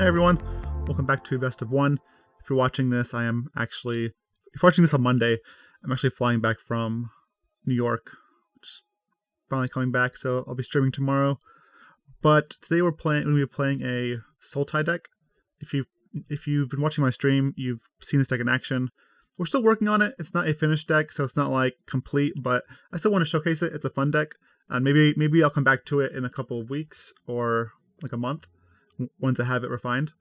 Hey everyone, welcome back to Best of One. If you're watching this, if you're watching this on Monday, I'm actually flying back from New York, which is finally coming back, so I'll be streaming tomorrow. But today we're going to be playing a Sultai deck. If you've been watching my stream, you've seen this deck in action. We're still working on it. It's not a finished deck, so it's not like complete, but I still want to showcase it. It's a fun deck, and maybe I'll come back to it in a couple of weeks or like a month once I have it refined.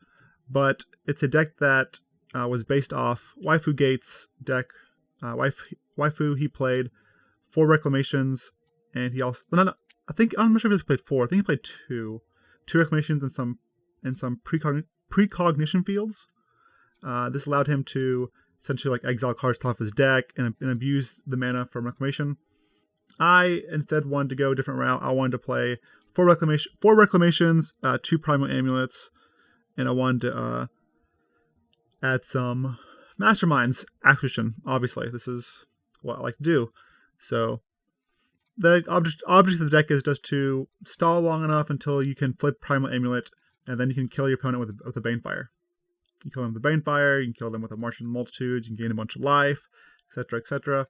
But it's a deck that was based off Waifu Gates' deck. Waifu, he played 4 Reclamations, and he also I'm not sure if he played 4. I think he played 2 Reclamations and some Precognition Fields. This allowed him to essentially like exile cards off his deck and abuse the mana from Reclamation. I instead wanted to go a different route. I wanted to play 4 Reclamations, 2 Primal Amulets, and I wanted to add some Masterminds acquisition. Obviously, this is what I like to do. So the object of the deck is just to stall long enough until you can flip Primal Amulet, and then you can kill your opponent with a Banefire. You kill them with a Banefire, you can kill them with a Martian Multitude, you can gain a bunch of life, etc., etc.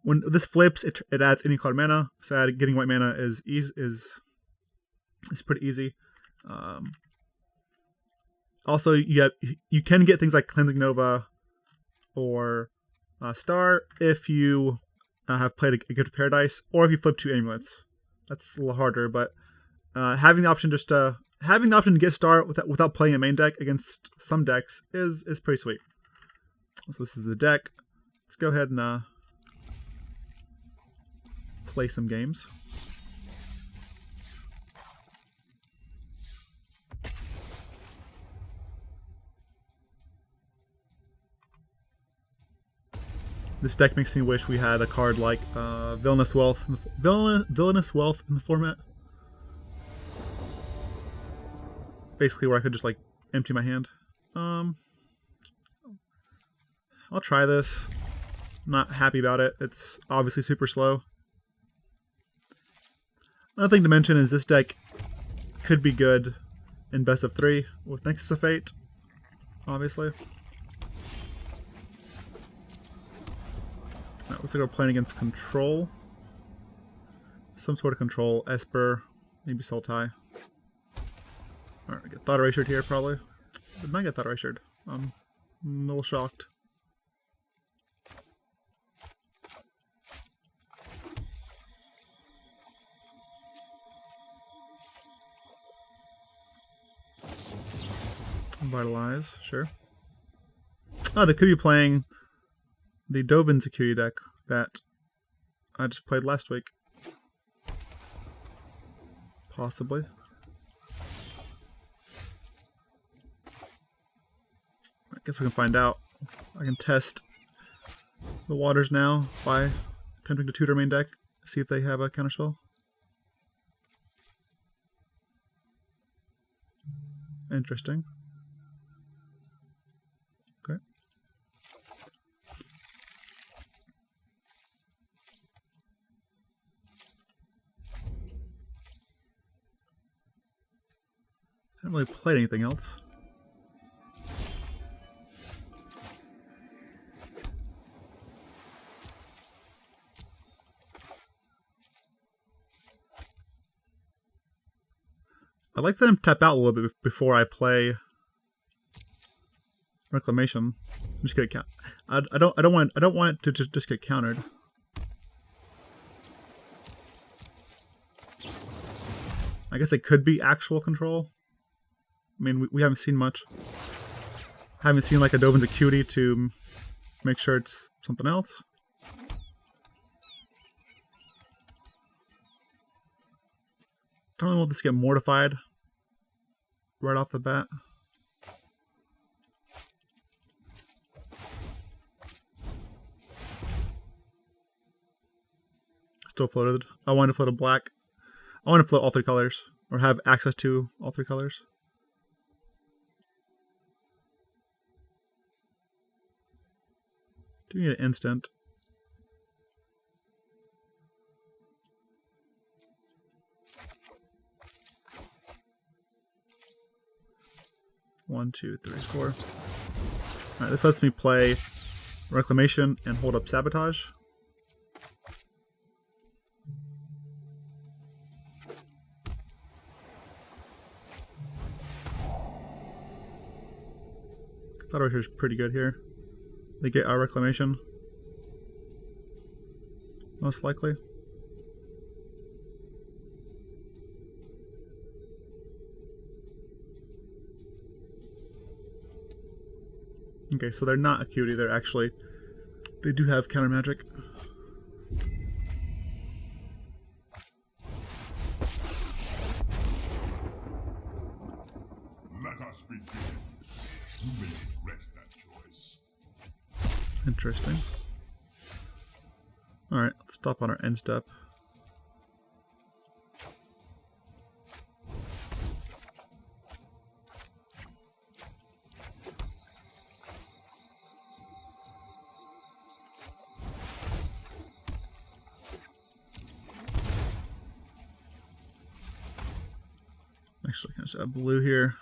When this flips, it adds any card mana, so getting white mana is pretty easy. Also, you can get things like Cleansing Nova or Star if you have played a Gift of Paradise, or if you flip 2 Amulets. That's a little harder, but having the option to get Star without playing a main deck against some decks is pretty sweet. So this is the deck. Let's go ahead and play some games. This deck makes me wish we had a card like Villainous Wealth in the format. Basically, where I could just like empty my hand. I'll try this. I'm not happy about it. It's obviously super slow. Another thing to mention is this deck could be good in best of 3 with Nexus of Fate, obviously. Alright, looks like we're playing against Control. Some sort of Control. Esper, maybe Sultai. Alright, we get Thought Erasured here, probably. Did not get Thought Erasured. I'm a little shocked. Vitalize, sure. Oh, they could be playing the Dovin security deck that I just played last week. Possibly. I guess we can find out. I can test the waters now by attempting to tutor main deck, see if they have a counterspell. Interesting. Okay. Haven't really played anything else. I like that I'm tap out a little bit before I play Reclamation. Just get it I don't want it to just get countered. I guess it could be actual Control. I mean, we haven't seen much. Haven't seen like a Dovin's Acuity to make sure it's something else. Don't really want this to get mortified right off the bat. Still floated. I want to float a black. I want to float all 3 colors, or have access to all 3 colors. Do need an instant. 1, 2, 3, 4. Alright, this lets me play Reclamation and hold up Sabotage. That over here is pretty good here. They get our Reclamation. Most likely. Okay, so they're not Acuity, they're actually... They do have counter magic. Let us begin. You may regret that choice. Interesting. Alright, let's stop on our end step. Actually, can I just add blue here?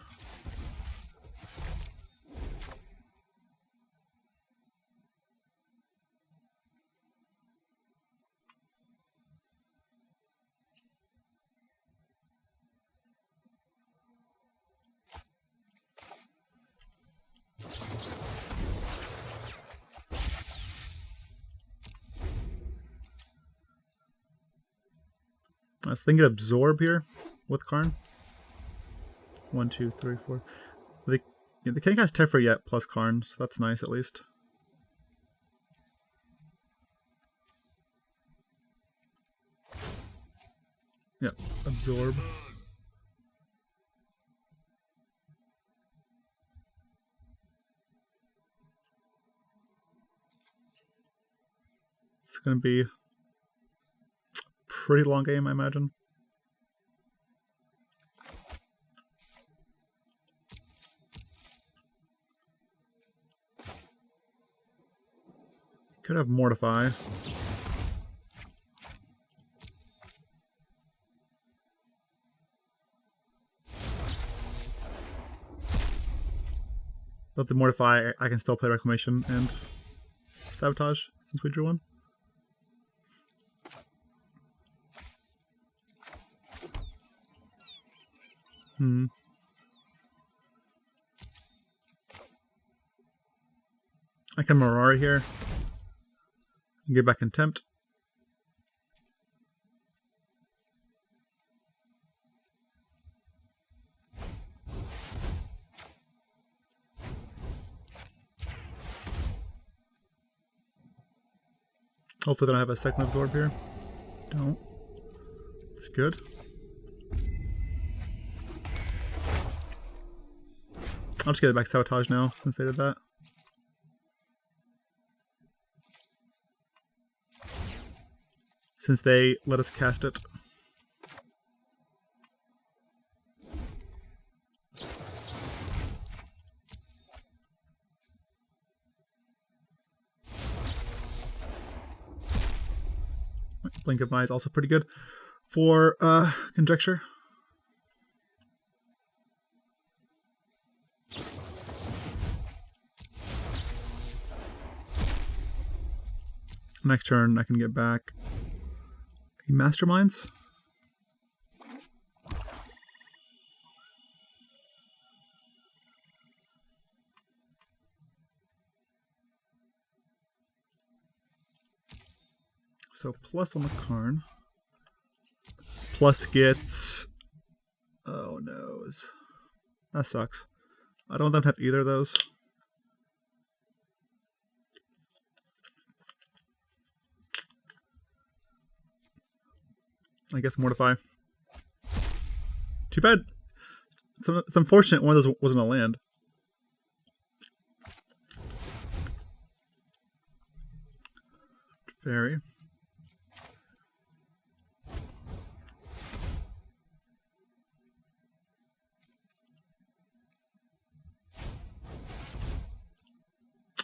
I was thinking absorb here with Karn. 1, 2, 3, 4. They can't cast Teferi yet plus Karn, so that's nice at least. Yep, absorb. It's gonna be a pretty long game, I imagine. Could have Mortify. But the Mortify, I can still play Reclamation and Sabotage since we drew one. I can Mirari here. Get back Contempt. Hopefully they don't have a second absorb here. Don't. It's good. I'll just get it back Sabotage now since they did that. Since they let us cast it. Blink of an Eye is also pretty good for Conjecture. Next turn I can get back the Masterminds. So plus on the Karn. Plus gets... Oh noes. That sucks. I don't want them to have either of those. I guess Mortify. Too bad. It's unfortunate one of those wasn't a land. Fairy.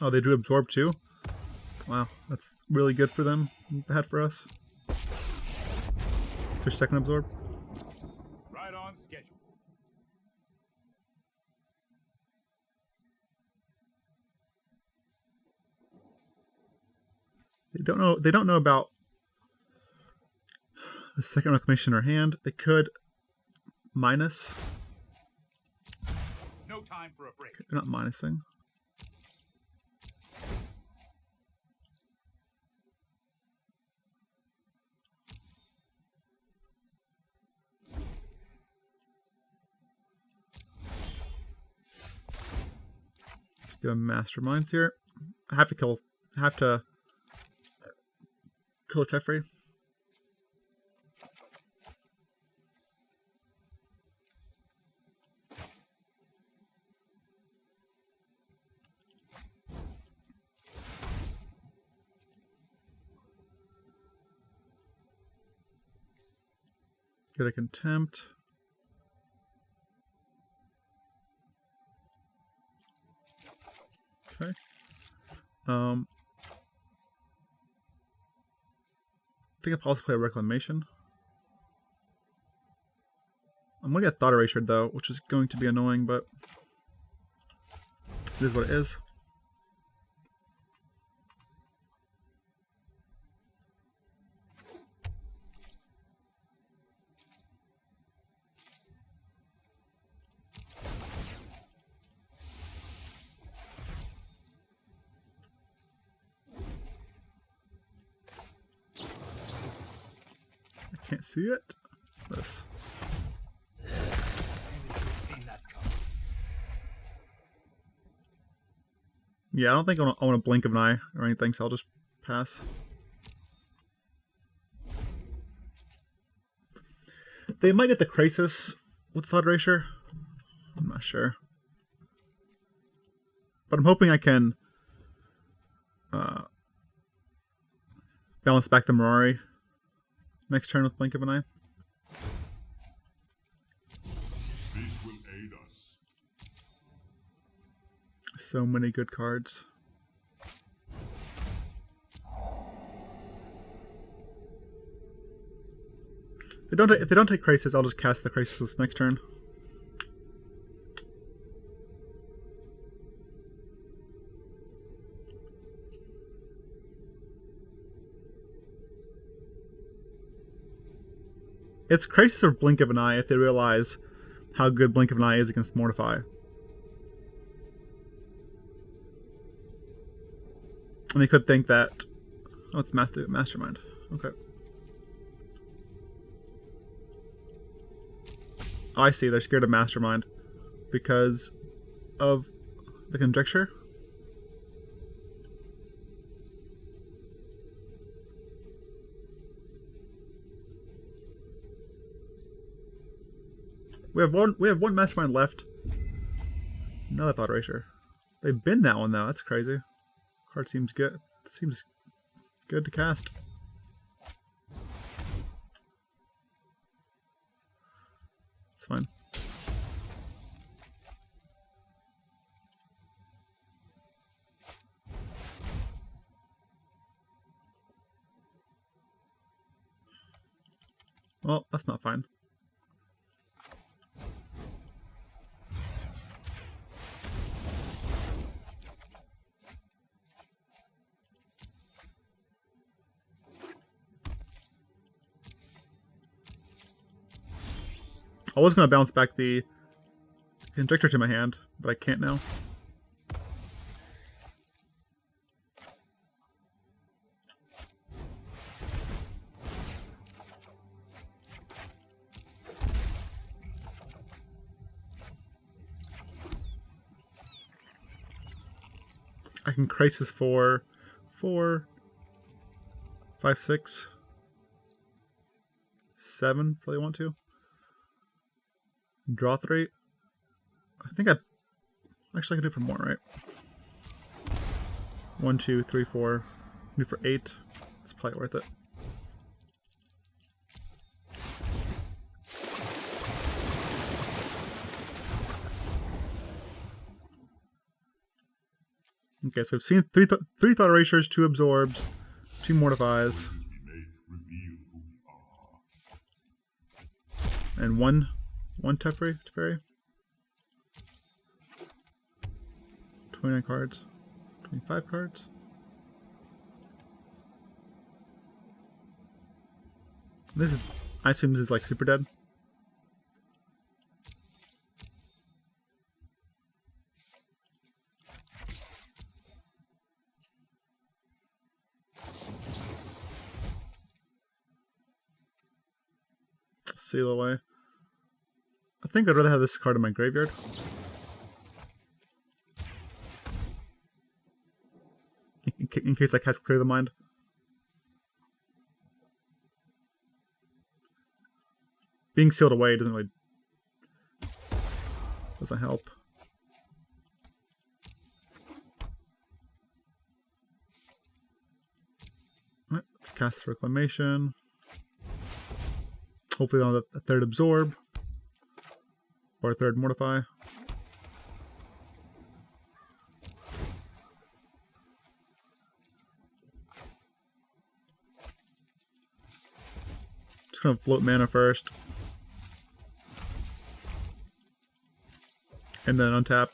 Oh, they do absorb too? Wow, that's really good for them. Bad for us. It's their second absorb. Right on schedule. They don't know about the second Reclamation in our hand. They could minus. No time for a break. Okay, they're not minusing. Let's go Masterminds here. I have to kill a Teferi. Get a Contempt. Okay. I think I'll also play a Reclamation. I'm gonna get Thought Erasure though, which is going to be annoying, but it is what it is. Can't see it. This. Yeah, I don't think I want to blink of an eye or anything, so I'll just pass. They might get the Krasis with Flood Erasure. I'm not sure. But I'm hoping I can balance back the Mirari next turn with Blink of an Eye. This will aid us. So many good cards. If they don't take Krasis, I'll just cast the Krasis next turn. It's Krasis or Blink of an Eye if they realize how good Blink of an Eye is against Mortify. And they could think that... Oh, it's Mastermind. Okay. Oh, I see. They're scared of Mastermind because of the Conjecture. We have one Mastermind left. Another Thought Erasure. They bin that one though. That's crazy. Card seems good. Seems good to cast. It's fine. Well, that's not fine. I was going to bounce back the Conjecture to my hand, but I can't now. I can Krasis for 4, 5, 6, 7 if I want to. Draw 3. I think actually I can do it for more, right? 1, 2, 3, 4. Do for 8. It's probably worth it. Okay, so we've seen three Thought Erasures, 2 Absorbs, 2 Mortifies, and one Teferi. 29 cards. 25 cards. This is, I assume this is like super dead. Seal away. I think I'd rather have this card in my graveyard. In case I cast Clear the Mind. Being sealed away doesn't help. Alright, let's cast Reclamation. Hopefully they'll have a third Absorb. Or a third Mortify. Just gonna float mana first. And then untap.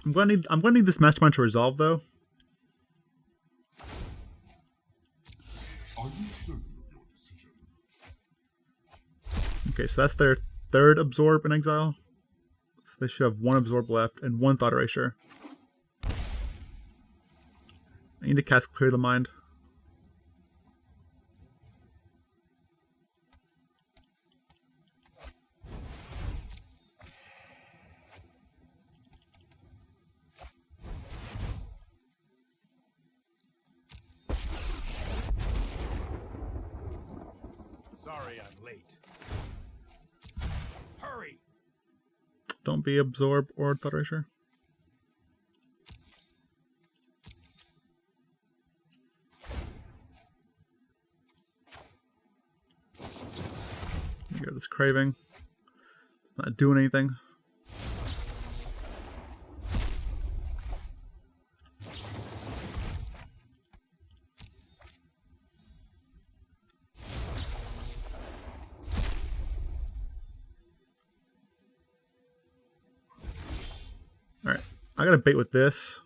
I'm gonna need this Mastermind to resolve though. Are you certain of your decision? Okay, so that's their third Absorb in exile. So they should have one Absorb left and one Thought Erasure. I need to cast Clear the Mind. Sorry I'm late. Hurry! Don't be Absorb or Thought Erasure. You got this Craving. It's not doing anything. Alright, I gotta bait with this.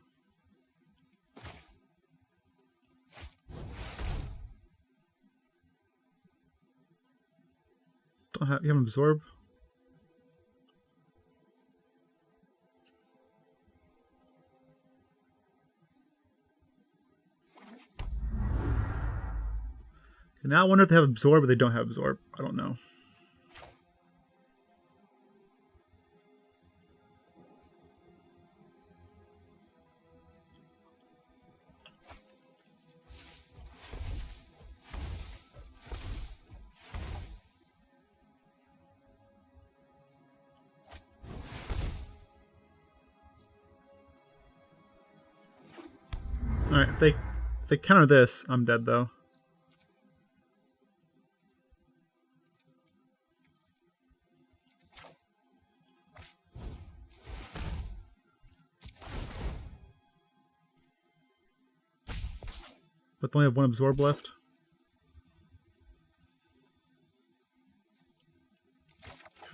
Don't have, you have an Absorb? And now I wonder if they have Absorb, but they don't have Absorb. I don't know. Alright, if they counter this, I'm dead though. But they only have one Absorb left.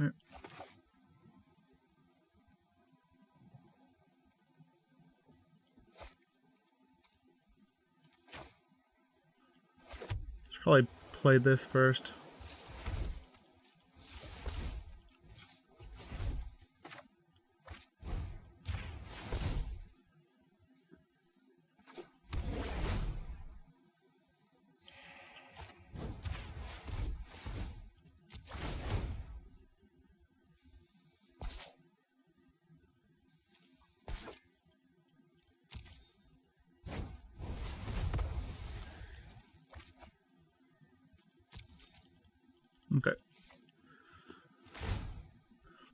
Okay. Should probably play this first. Okay.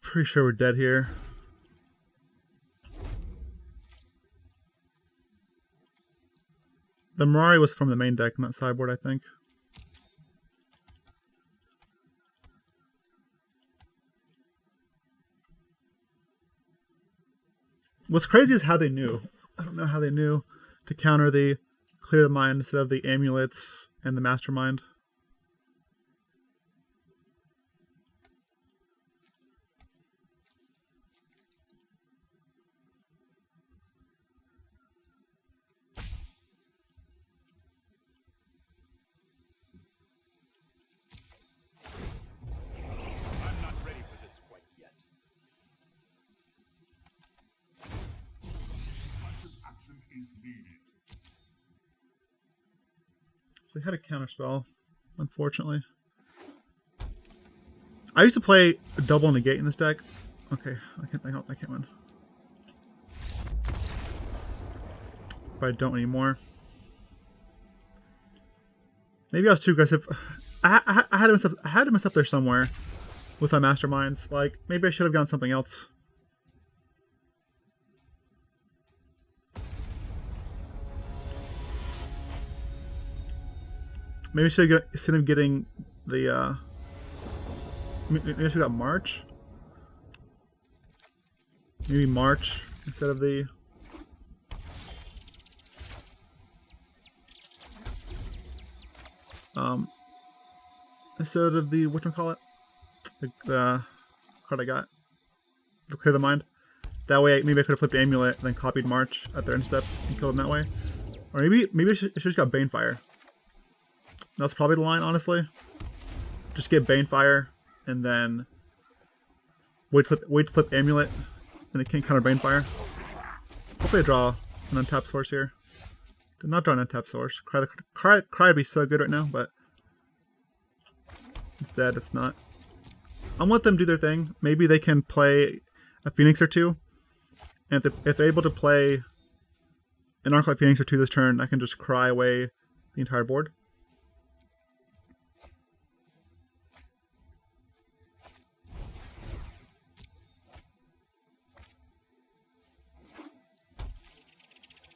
Pretty sure we're dead here. The Mirari was from the main deck, not sideboard, I think. What's crazy is how they knew. I don't know how they knew to counter the clear the mind instead of the amulets and the Mastermind. I'm not ready for this quite yet. Decisive action is needed. So they had a counterspell, unfortunately. I used to play a double negate in this deck. Okay, I can't win. But I don't anymore. Maybe I was too aggressive. I had him up there somewhere with my Masterminds. Like, maybe I should have gone something else. Maybe I should have instead of getting the maybe I should have got March. Maybe March instead of the instead of the whatchamacallit? The card I got. To clear the mind. That way maybe I could have flipped Amulet and then copied March at their end step and killed them that way. Or maybe I should just got Banefire. That's probably the line, honestly. Just get Banefire and then wait to flip Amulet and they can't counter Banefire. Hopefully I draw an untapped source here. Did not draw an untapped source. Cry would be so good right now, but instead it's not. I'll let them do their thing. Maybe they can play a Phoenix or two. And if they're able to play an Arclight Phoenix or two this turn, I can just cry away the entire board.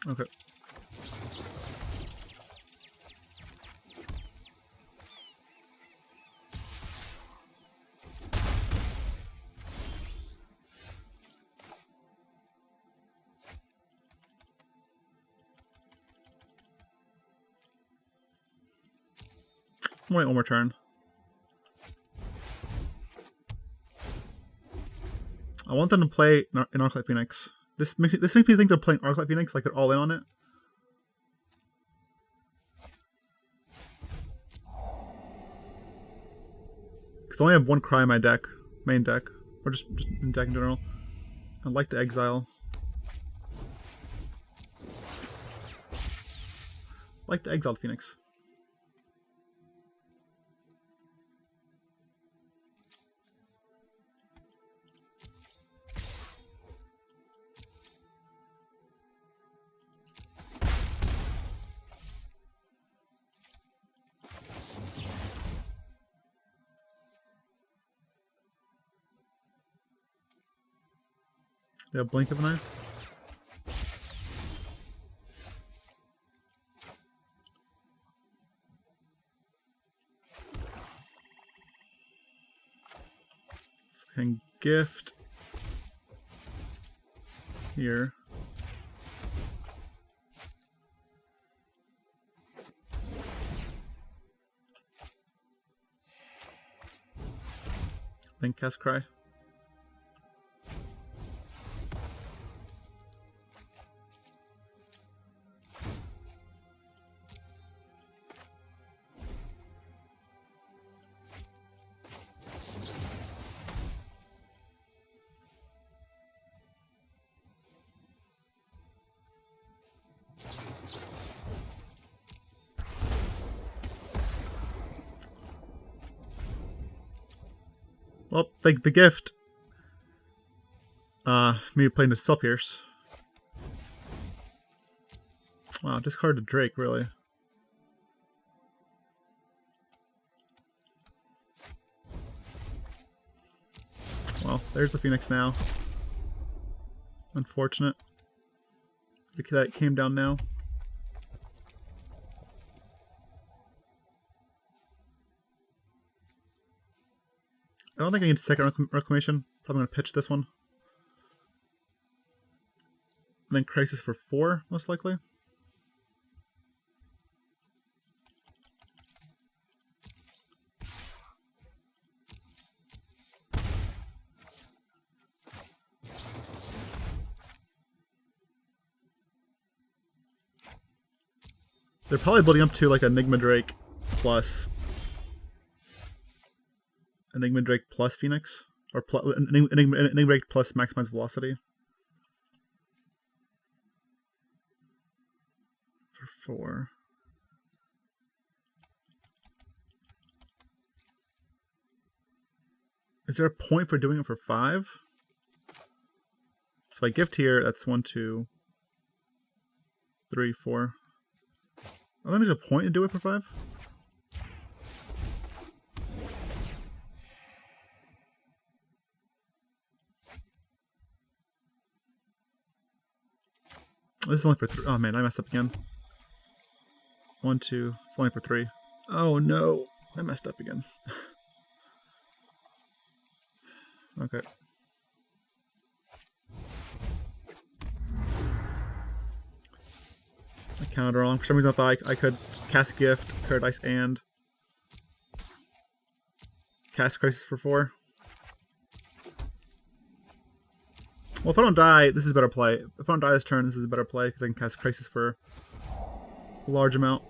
Okay. Wait one more turn. I want them to play an Arclight Phoenix. This makes me think they're playing Arclight Phoenix, like they're all in on it. Because I only have one Cry in my deck, main deck, or just in deck in general. I'd like to exile. I'd like to exile Phoenix. Yeah, blink of an eye. So I can gift here. Then cast Cry. Well, the gift. Maybe playing the Spell Pierce. Wow, discarded Drake, really. Well, there's the Phoenix now. Unfortunate. That came down now. I don't think I need second Reclamation. Probably going to pitch this one. And then Krasis for 4, most likely. They're probably building up to like Enigma Drake plus Phoenix, or Enigma Drake plus Maximize Velocity. For 4. Is there a point for doing it for 5? So I gift here, that's 1, 2, 3, 4. I don't think there's a point to do it for 5. This is only for 3. Oh man, I messed up again. 1, 2. It's only for 3. Oh no, I messed up again. Okay. I counted wrong. For some reason I thought I could cast Gift, Paradise, and cast Crisis for 4. Well, if I don't die, this is a better play. If I don't die this turn, this is a better play because I can cast Crisis for a large amount.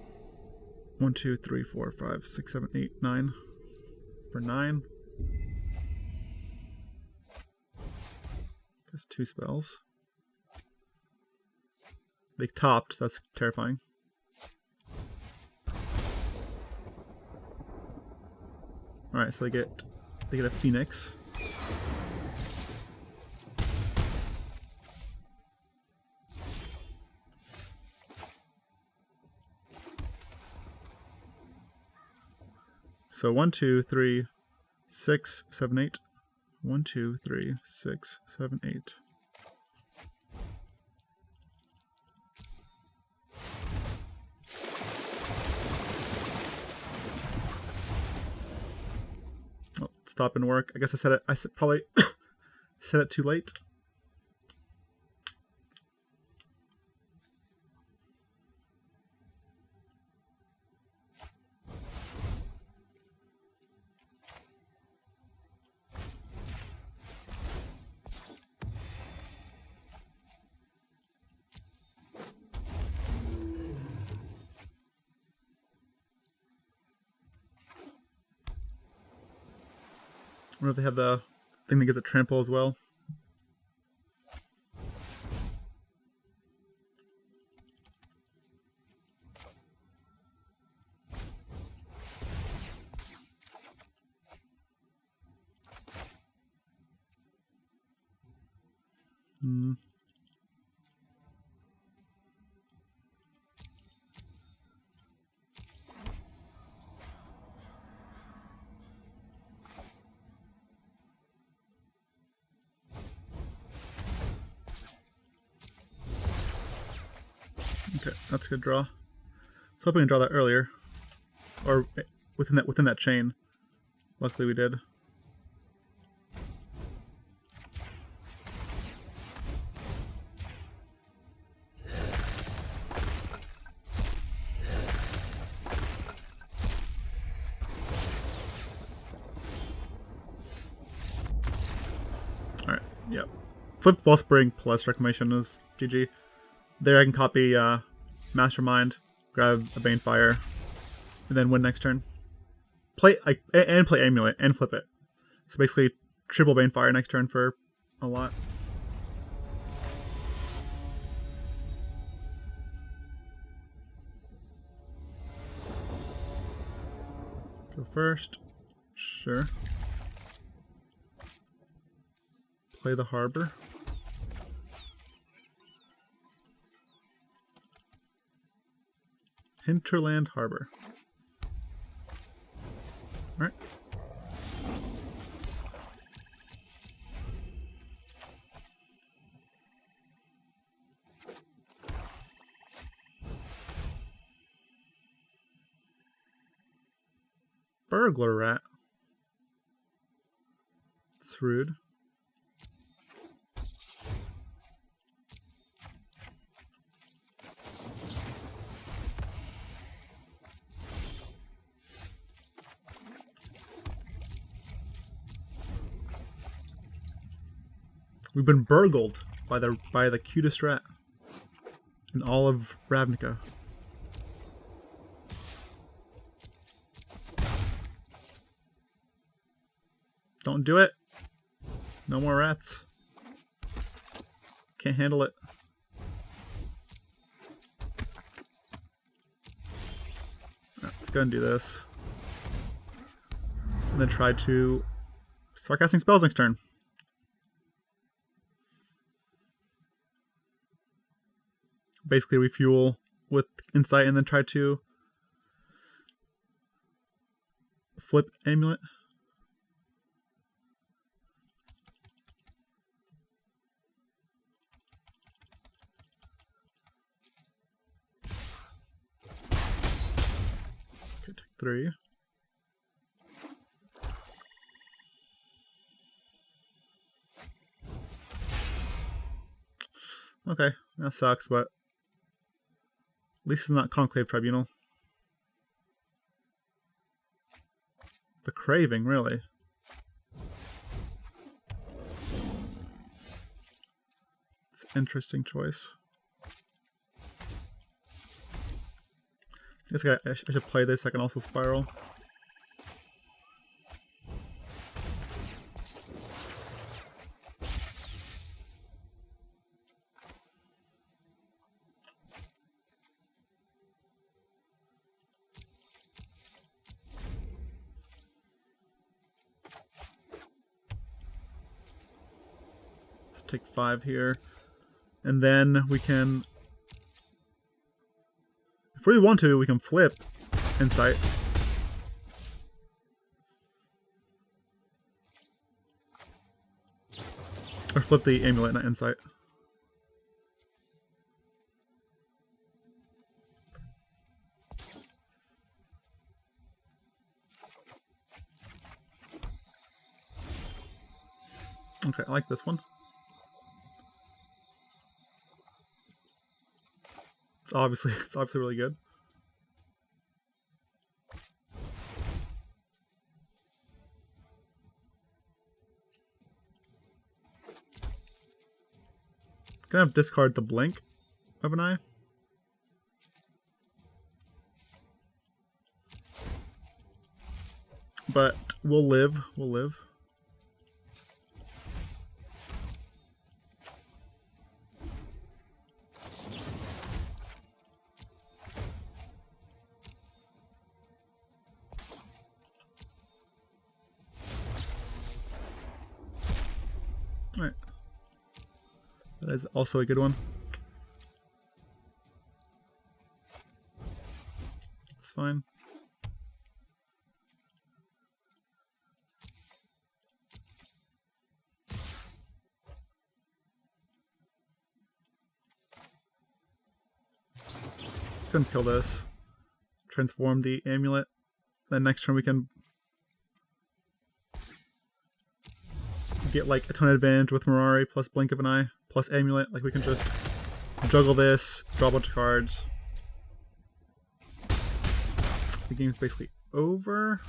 1, 2, 3, 4, 5, 6, 7, 8, 9. For 9. Just 2 spells. They topped. That's terrifying. All right, so they get a Phoenix. So 1, 2, 3, 6, 7, 8. 1, 2, 3, 6, 7, 8. Oh, stop and work. I guess I said it. Probably said it too late. I wonder if they have the thing that gives it trample as well. Okay, that's a good draw. I was hoping to draw that earlier, or within that chain. Luckily, we did. All right. Yep. Flip Wellspring plus Reclamation is GG. There I can copy Mastermind, grab a Banefire, and then win next turn. Play Amulet and flip it. So basically triple Banefire next turn for a lot. Go first. Sure. Play the Harbor. Hinterland Harbor. Alright. Burglar Rat. It's rude. We've been burgled by the cutest rat in all of Ravnica. Don't do it. No more rats. Can't handle it. Let's go and do this. And then try to start casting spells next turn. Basically refuel with Insight and then try to flip Amulet. Okay, take 3. Okay, that sucks, but at least it's not Conclave Tribunal. The Craving, really. It's an interesting choice. I guess I should play this. I can also Spiral. Take 5 here, and then we can, if we want to, we can flip Insight. Or flip the Amulet, not Insight. Okay, I like this one. It's obviously really good. Gonna have to discard the blink of an eye. But we'll live. We'll live. Alright. That is also a good one. It's fine. Let's go and kill this. Transform the amulet. Then next turn we can get like a ton of advantage with Mirari plus Blink of an Eye plus Amulet. Like we can just juggle this, draw a bunch of cards. The game's basically over.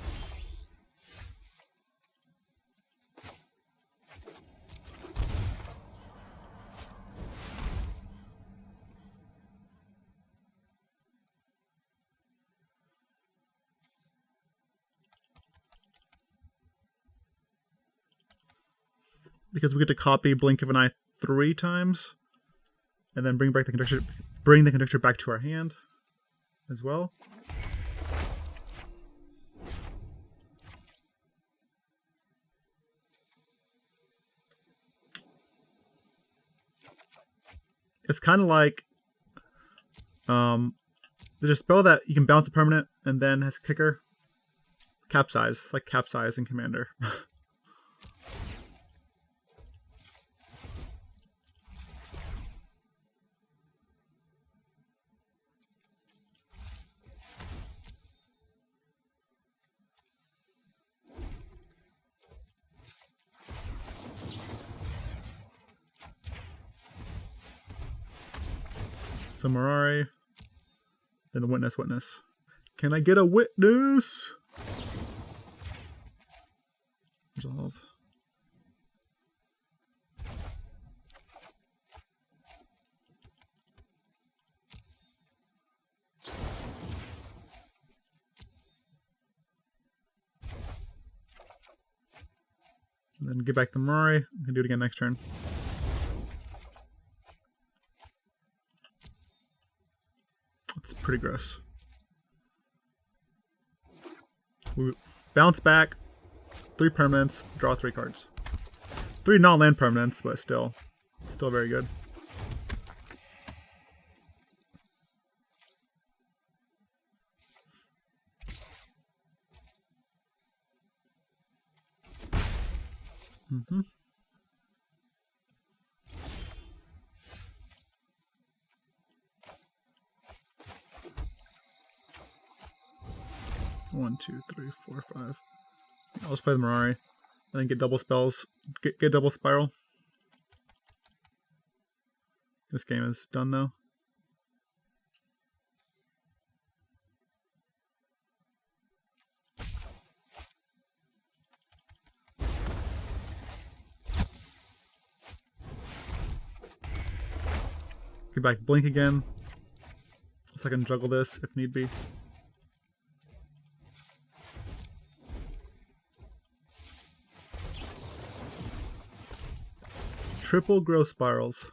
Because we get to copy Blink of an Eye 3 times, and then bring the Conjecture back to our hand as well. It's kind of like there's a spell that you can bounce a permanent and then has a kicker. Capsize. It's like Capsize in Commander. So Mirari, then the Witness. Can I get a Witness? Resolve. And then get back the Mirari. We can do it again next turn. That's pretty gross. We bounce back, 3 permanents, draw 3 cards. 3 non-land permanents, but still very good. Mm-hmm. One, two, three, four, five. I'll just play the Mirari. And then get double spells. Get double spiral. This game is done though. Get back blink again. So I can juggle this if need be. Triple growth spirals.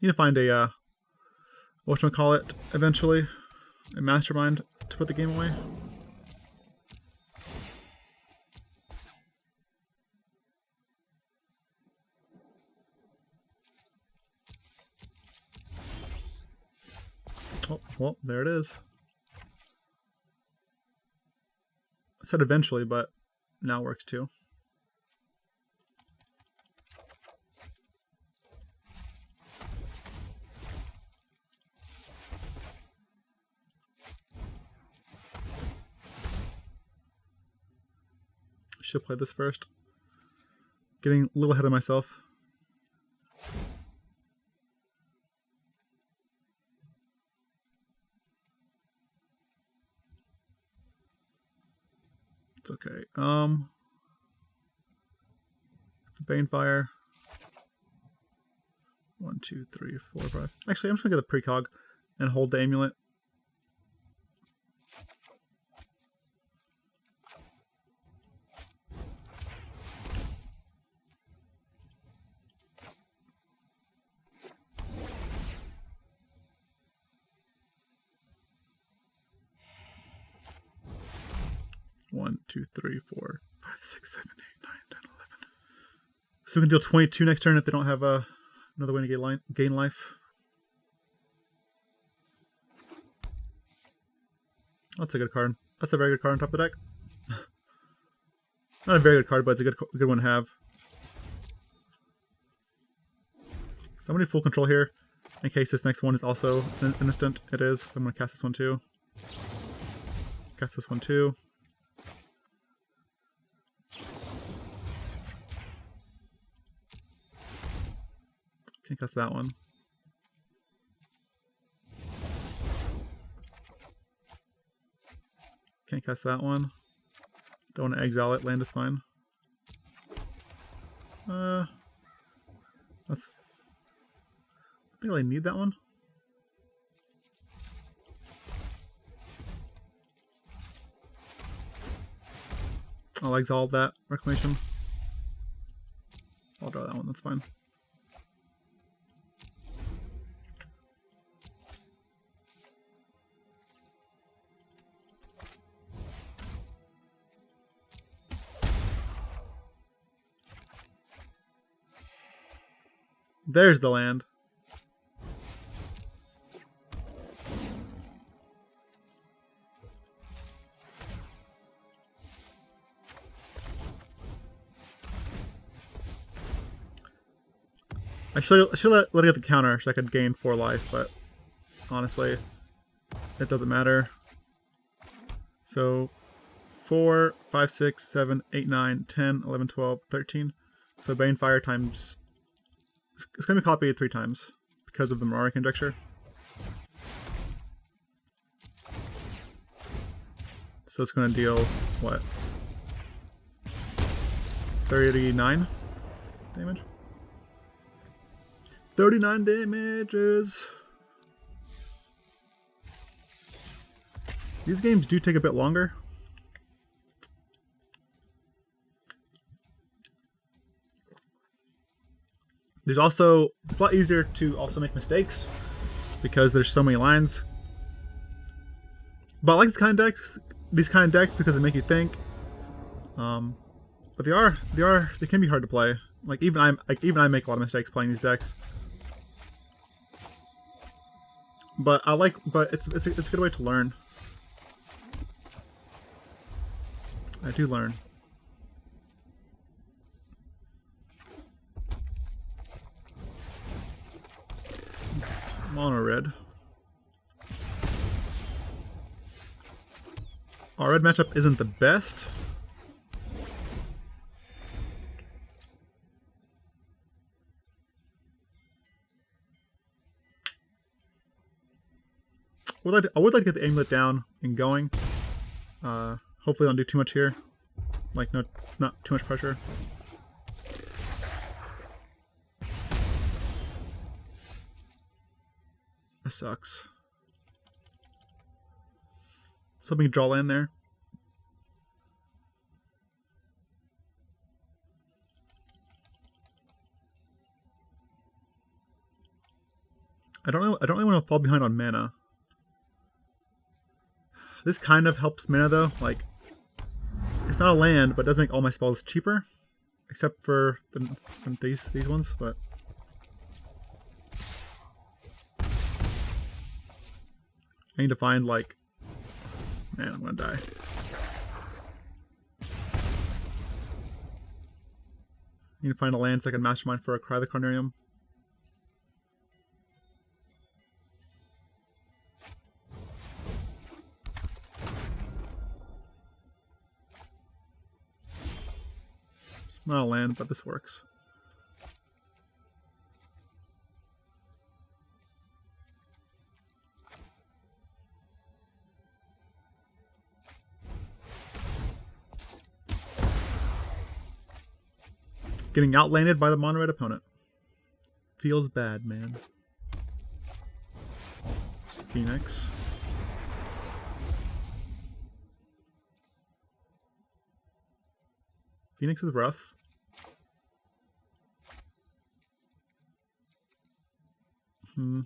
Need to find a whatchamacallit eventually, a Mastermind to put the game away. Oh, well, there it is. I said eventually, but now works too. Should play this first. Getting a little ahead of myself. It's okay. Banefire. 1, 2, 3, 4, 5. Actually, I'm just gonna get the precog and hold the amulet. One, two, three, four, 5, 6, 7, 8, 9, 10, 11. So we can deal 22 next turn if they don't have another way to gain life. That's a good card. That's a very good card on top of the deck. Not a very good card, but it's a good one to have. So I'm going to full control here in case this next one is also an instant. It is, so I'm going to cast this one too. Cast this one too. Can't cast that one. Can't cast that one. Don't want to exile it. Land is fine. That's. I think I really need that one. I'll exile that Reclamation. I'll draw that one. That's fine. There's the land. I should let it get the counter so I could gain 4 life, but honestly, it doesn't matter. So 4, 5, 6, 7, 8, 9, 10, 11, 12, 13. So Banefire times... It's going to be copied 3 times because of the Mirari Conjecture. So it's going to deal, what? 39? damage. 39 damages. These games do take a bit longer. There's also, it's a lot easier to also make mistakes because there's so many lines. But I like these kind of decks because they make you think. But they can be hard to play. Like even I make a lot of mistakes playing these decks. But it's a good way to learn. I do learn. Mono red. Our red matchup isn't the best. I would like to get the amulet down and going. Hopefully, I don't do too much here. Like, not too much pressure. That sucks. So we can draw land there. I don't really want to fall behind on mana. This kind of helps mana though. Like, it's not a land, but it does make all my spells cheaper, except for these ones. But I need to find like, man, I'm gonna die. I need to find a land so I can Mastermind for a Cry the Carnarium. Not a land, but this works. Getting outlanded by the mono red opponent. Feels bad, man. Phoenix. Phoenix is rough. I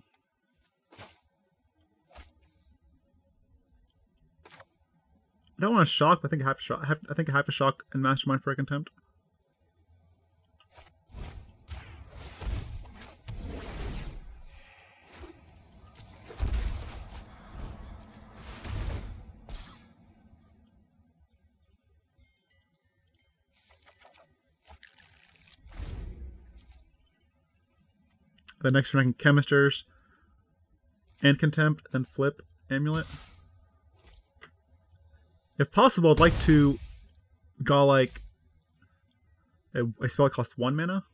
don't want to shock, but I think I have to shock. I think I have to shock and Mastermind for a Contempt. The next turn I can Chemisters and Contempt, then flip Amulet. If possible, I'd like to draw like a spell that costs 1 mana.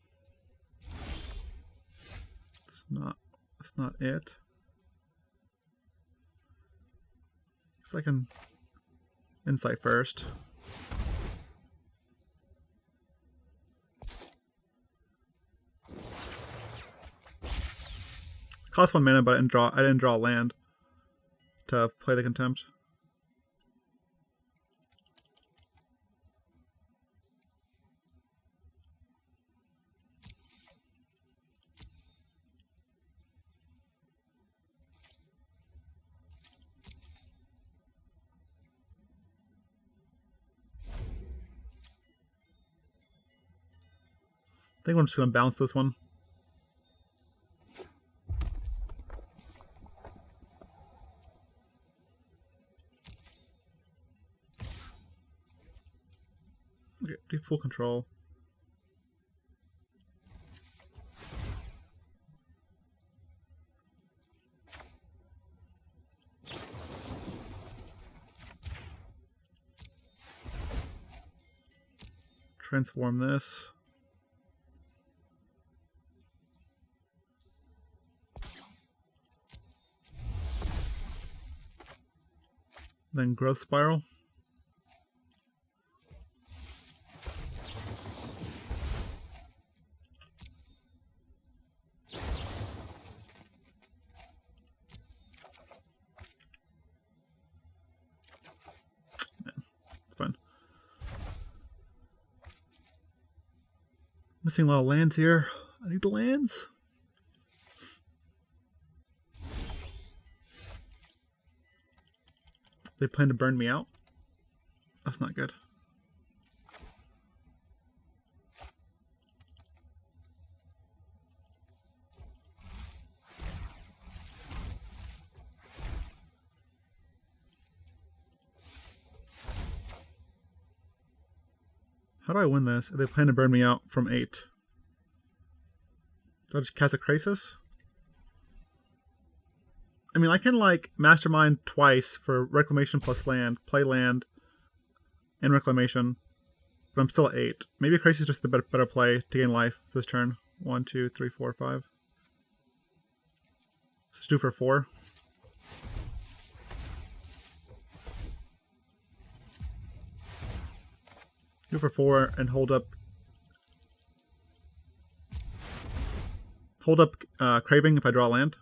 That's not it. So I can Insight first. Cost 1 mana, but I didn't draw land to play the Contempt. I think I'm just going to bounce this one. Okay, do full control. Transform this. Then Growth Spiral. Missing a lot of lands here. I need the lands. They plan to burn me out. That's not good. How do I win this? They plan to burn me out from 8. Do I just cast a Krasis? I mean, I can, like, Mastermind twice for Reclamation plus land, play land, and Reclamation, but I'm still at 8. Maybe a Krasis is just the better play to gain life this turn. 1, 2, 3, 4, 5. Let's do for 4. Do for 4 and hold up Craving if I draw land.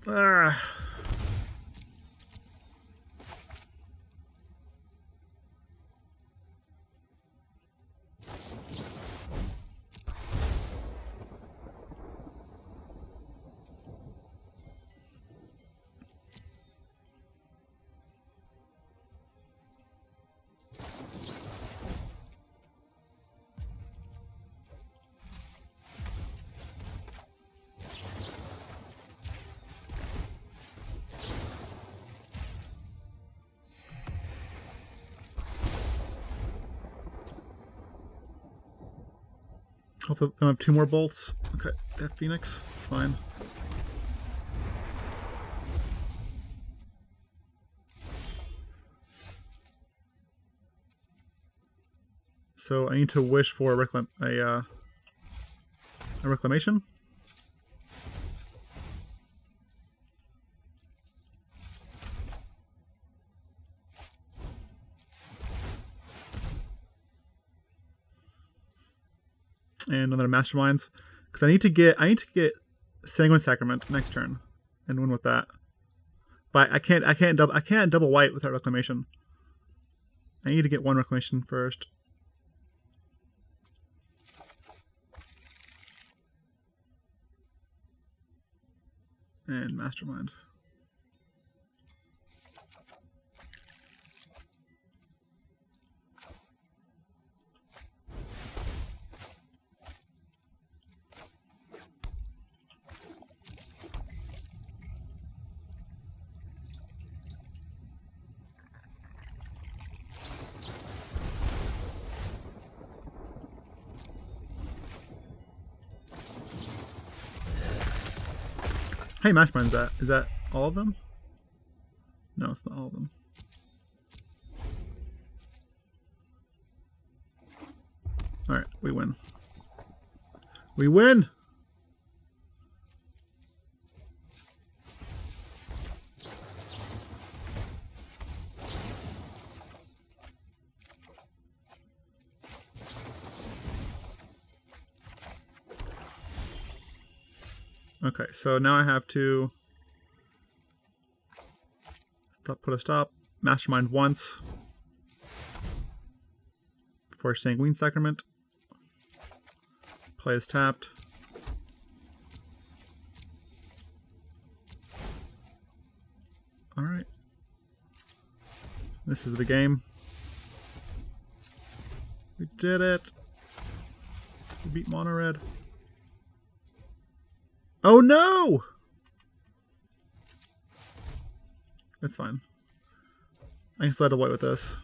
Ah. Hopefully they don't have 2 more bolts. Okay, they have Phoenix. It's fine. So I need to wish for a Reclamation. And another Masterminds, because I need to get Sanguine Sacrament next turn and win with that. But I can't double white without Reclamation. I need to get 1 Reclamation first. And Mastermind. Hey, Mastermind's that? Is that all of them? No, it's not all of them. Alright, we win. We win! Okay, so now I have to put a stop. Mastermind once for Sanguine Sacrament. Play is tapped. Alright. This is the game. We did it. We beat Mono Red. Oh no! It's fine. I can slide away with this.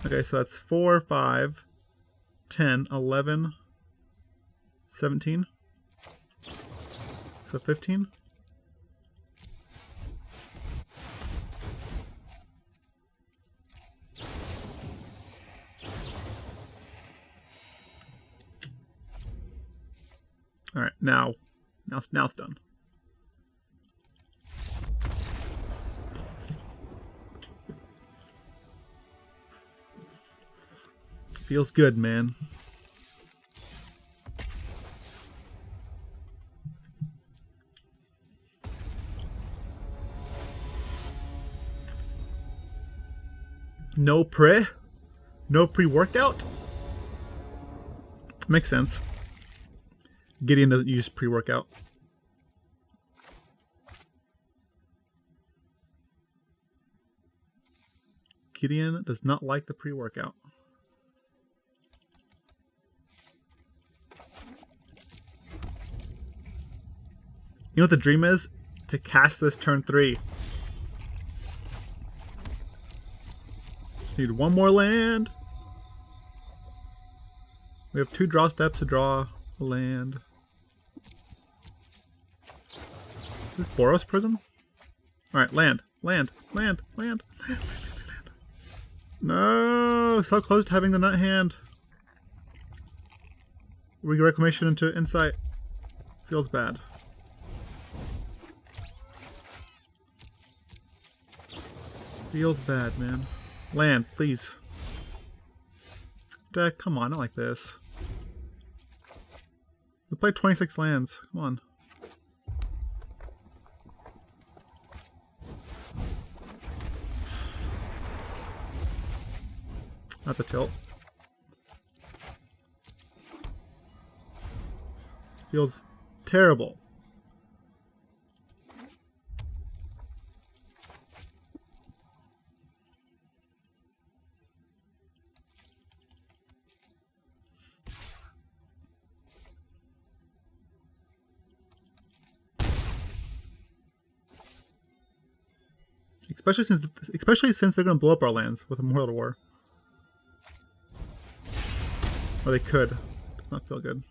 Okay, so that's 4, 5, 10, 11, 17. So 15. All right, now it's done. Feels good, man. No pre-workout? Makes sense. Gideon doesn't use pre-workout. Gideon does not like the pre-workout. You know what the dream is? To cast this turn 3. Just need one more land. We have 2 draw steps to draw a land. Is this Boros Prison? Alright, land. No! So close to having the nut hand. We get Reclamation into Insight. Feels bad. Feels bad, man. Land, please. Deck, come on, not like this. We played 26 lands. Come on. That's a tilt. Feels terrible. Especially since they're going to blow up our lands with a Immortal War. Or they could. Does not feel good.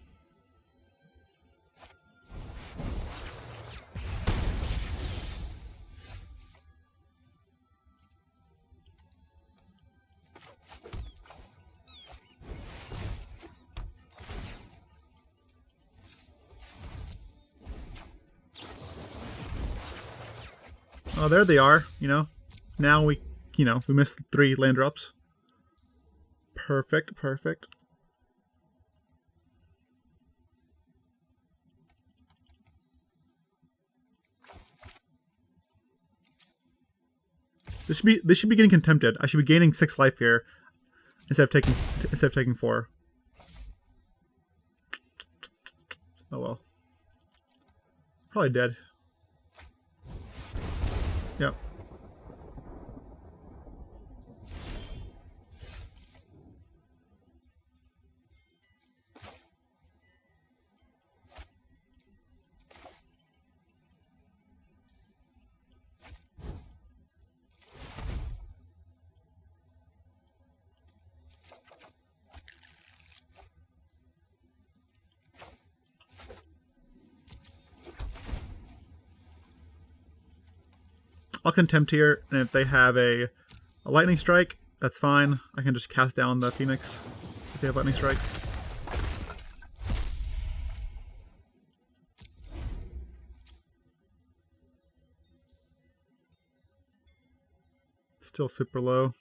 Oh, there they are, you know. Now we missed the 3 land drops. Perfect. This should be getting contempted. I should be gaining 6 life here instead of taking 4. Oh well. Probably dead. Yep. I'll Contempt here, and if they have a Lightning Strike, that's fine. I can just cast down the Phoenix if they have Lightning Strike. Still super low.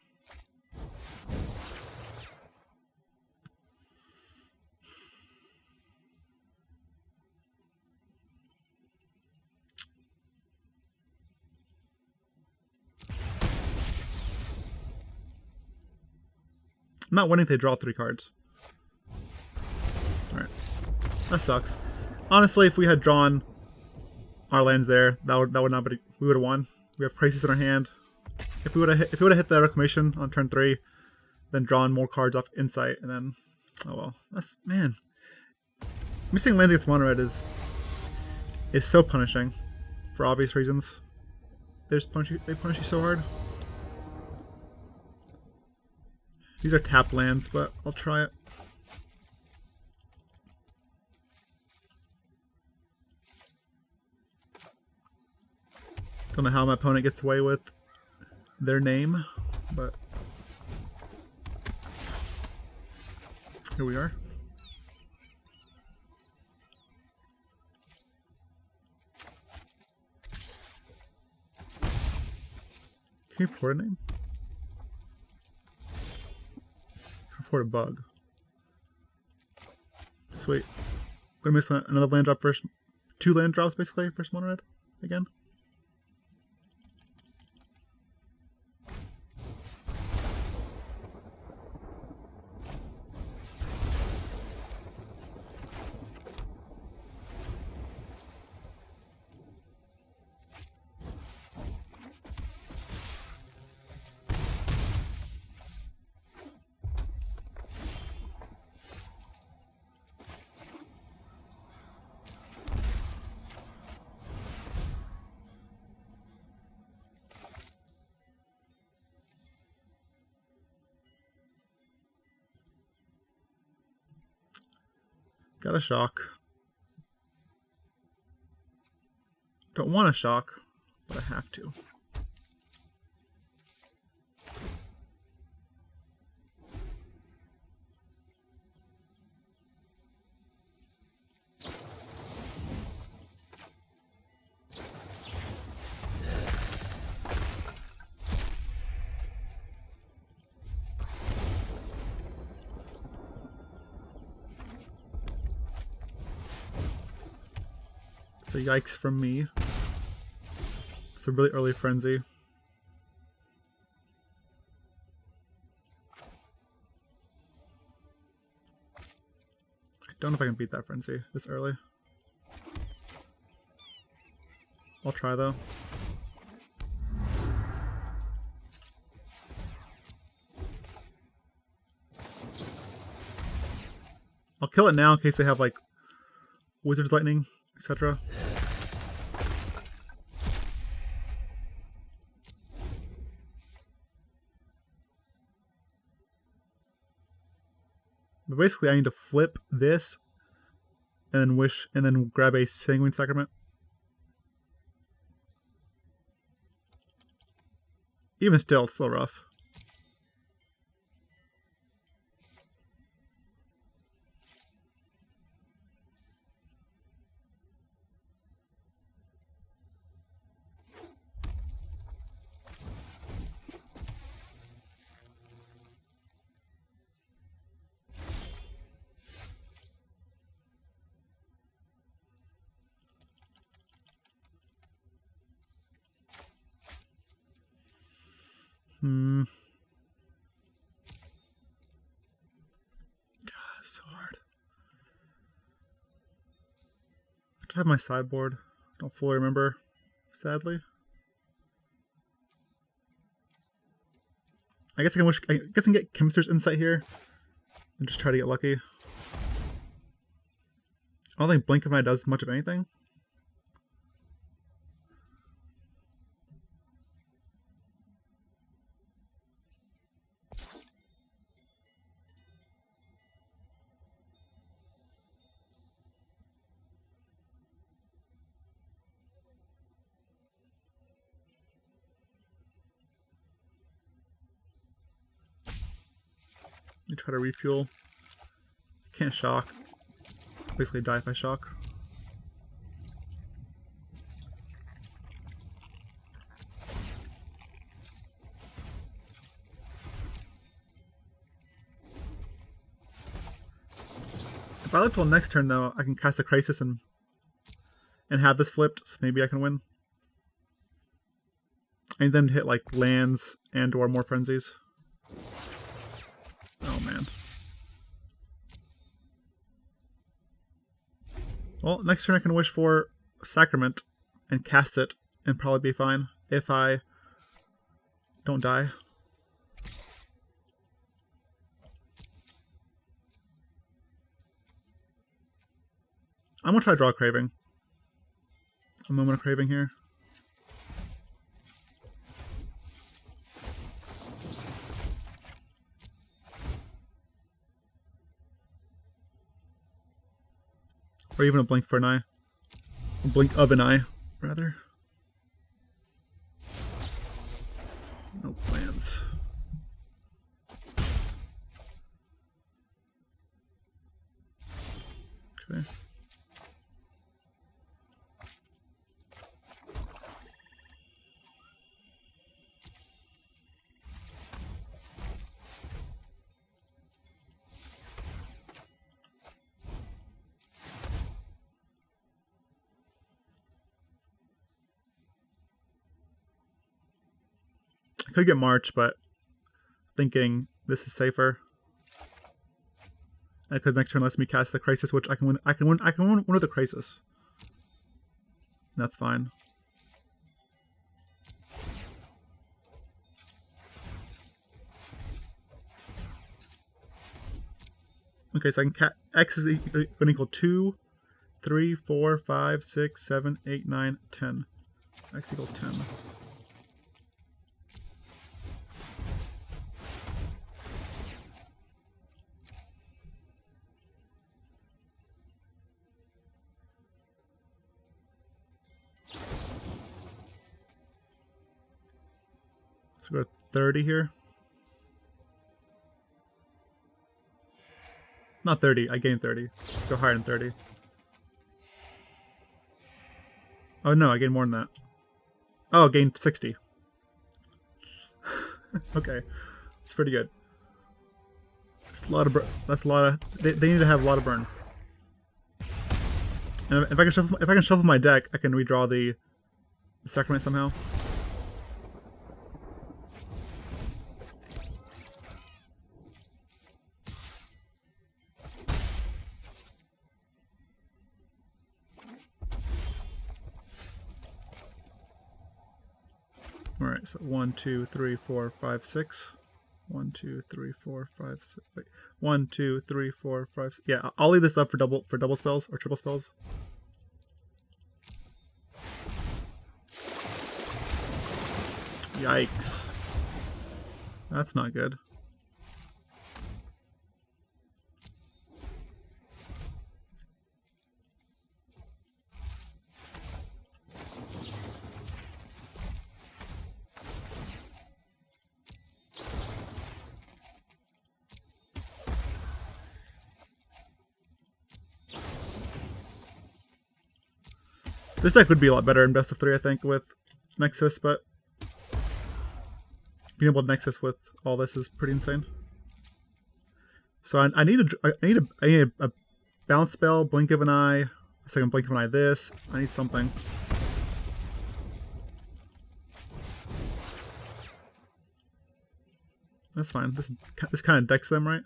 I'm not winning if they draw 3 cards. Alright. That sucks. Honestly, if we had drawn our lands there, that would not be, we would have won. We have Krasis in our hand. If we would have hit the Reclamation on turn 3, then drawn more cards off Insight, and then oh well. That's, man. Missing lands against mono red is so punishing for obvious reasons. They punish you so hard. These are tapped lands, but I'll try it. Don't know how my opponent gets away with their name, but here we are. Can you report a name? Port a bug. Sweet. Gonna miss another land drop first. 2 land drops basically, first mono red again. Got a shock. Don't want a shock, but I have to. So yikes from me. It's a really early frenzy. I don't know if I can beat that frenzy this early. I'll try though. I'll kill it now in case they have like Wizard's Lightning, etc. But basically I need to flip this and then wish and then grab a Sanguine Sacrament. Even still, it's still rough. God, it's so hard. I have to have my sideboard. Don't fully remember, sadly. I guess I can get Chemister's Insight here and just try to get lucky. I don't think Blink of an Eye does much of anything. Let me try to refuel. Can't shock. Basically die if I shock. If I live till next turn though, I can cast a Krasis and have this flipped, so maybe I can win. I need them to hit like lands and or more frenzies. Oh man. Well, next turn I can wish for Sacrament and cast it and probably be fine if I don't die. I'm gonna try draw Craving. A Moment of Craving here. Or even a Blink for an Eye. A Blink of an Eye, rather. No plans. Okay. I could get March, but thinking this is safer. Because next turn lets me cast the Krasis, which I can win. I can win one of the Krasis. That's fine. Okay, so I can X is going to equal 2, 3, 4, 5, 6, 7, 8, 9, 10. X equals 10. Let's go 30 here. Not 30, I gained 30. Go higher than 30. Oh no, I gained more than that. Oh, I gained 60. Okay, it's pretty good. It's a lot of that's a lot of. They need to have a lot of burn. And if I can shuffle my deck, I can redraw the Sacrament somehow. Alright, so 1, 2, 3, 4, 5, 6. 1, 2, 3, 4, 5, 6. Wait. 1, 2, 3, 4, 5, 6. Yeah, I'll leave this up for double spells or triple spells. Yikes. That's not good. This deck would be a lot better in best of 3, I think, with Nexus, but being able to Nexus with all this is pretty insane. So I need a bounce spell, blink of an eye, a second blink of an eye. This I need something. That's fine. This kind of decks them, right?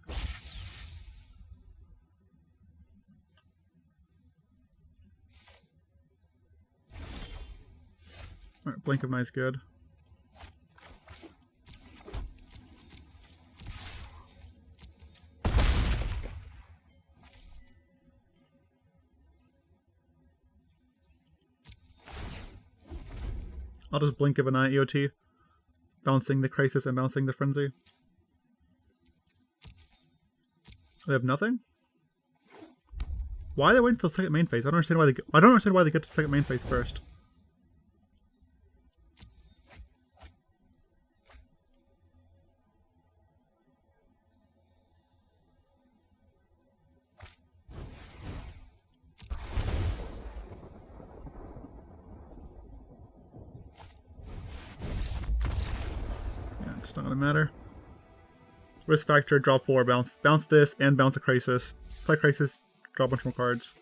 Alright, blink of an eye is good. I'll just blink of an eye EOT, balancing the Krasis and balancing the Frenzy. They have nothing? Why are they waiting until the second main phase? I don't understand why they get to the second main phase first. It's not gonna matter. Risk factor, draw 4, bounce this, and bounce a Krasis. Play Krasis, draw a bunch more cards.